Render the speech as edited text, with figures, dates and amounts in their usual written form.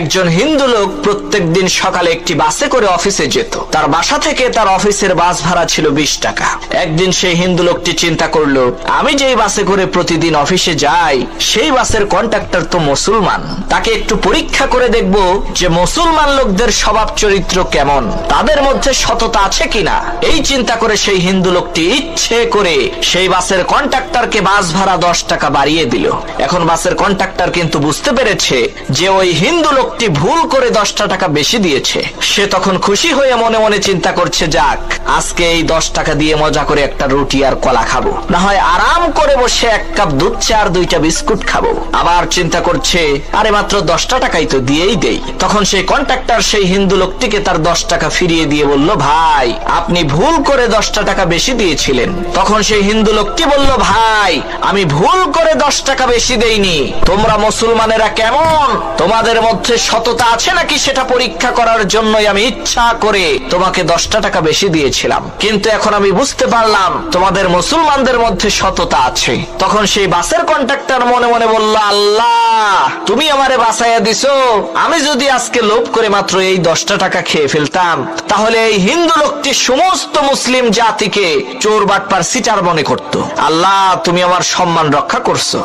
একজন হিন্দু লোক প্রত্যেকদিন সকালে একটি বাসে করে অফিসে যেত। তার বাসা থেকে তার অফিসের বাস ভাড়া ছিল 20 টাকা। একদিন সেই হিন্দু লোকটি চিন্তা করলো, আমি যেই বাসে করে প্রতিদিন অফিসে যাই সেই বাসের কন্ডাক্টর তো মুসলমান, তাকে একটু পরীক্ষা করে দেখব যে মুসলমান লোকদের স্বভাব চরিত্র কেমন, তাদের মধ্যে সততা আছে কিনা। এই চিন্তা করে সেই হিন্দু লোকটি ইচ্ছে করে সেই বাসের কন্ডাক্টরকে বাস ভাড়া 10 টাকা বাড়িয়ে দিল। এখন বাসের কন্ডাক্টর কিন্তু বুঝতে পেরেছে যে ওই হিন্দু লোকটি ভুল করে 10 টাকা বেশি দিয়েছে। সে তখন খুশি হয়ে মনে মনে চিন্তা করছে, যাক আজকে এই 10 টাকা দিয়ে মজা করে একটা রুটি আর কলা খাবো, না হয় আরাম করে বসে 1 কাপ দুধ চা আর 2টা বিস্কুট খাবো। আবার চিন্তা করছে, আরে মাত্র 10 টাকাই তো, দিয়েই দেই। তখন সেই কন্ট্রাক্টর সেই হিন্দু লোকটিকে তার 10 টাকা ফিরিয়ে দিয়ে বলল, ভাই আপনি ভুল করে 10 টাকা বেশি দিয়েছিলেন। তখন সেই হিন্দু লোকটি বলল, ভাই আমি ভুল করে 10 টাকা বেশি দেইনি, তোমরা মুসলমানেরা কেমন, তোমাদের মধ্যে সততা আছে নাকি সেটা পরীক্ষা করার জন্যই আমি ইচ্ছা করে তোমাকে 10 টাকা বেশি দিয়েছিলাম, কিন্তু এখন আমি বুঝতে পারলাম তোমাদের মুসলমানদের মধ্যে সততা আছে। তখন সেই বাসের কন্ট্রাক্টর মনে মনে বলল, আল্লাহ তুমি আমারে বাঁচাইয়া দিছো, আমি যদি আজকে লোভ করে মাত্র এই 10 টাকা খেয়ে ফেলতাম তাহলে এই হিন্দু লোকটি সমস্ত মুসলিম জাতিকে চোর বাটপার সিটার মনে করত। আল্লাহ তুমি আমার সম্মান রক্ষা করছো।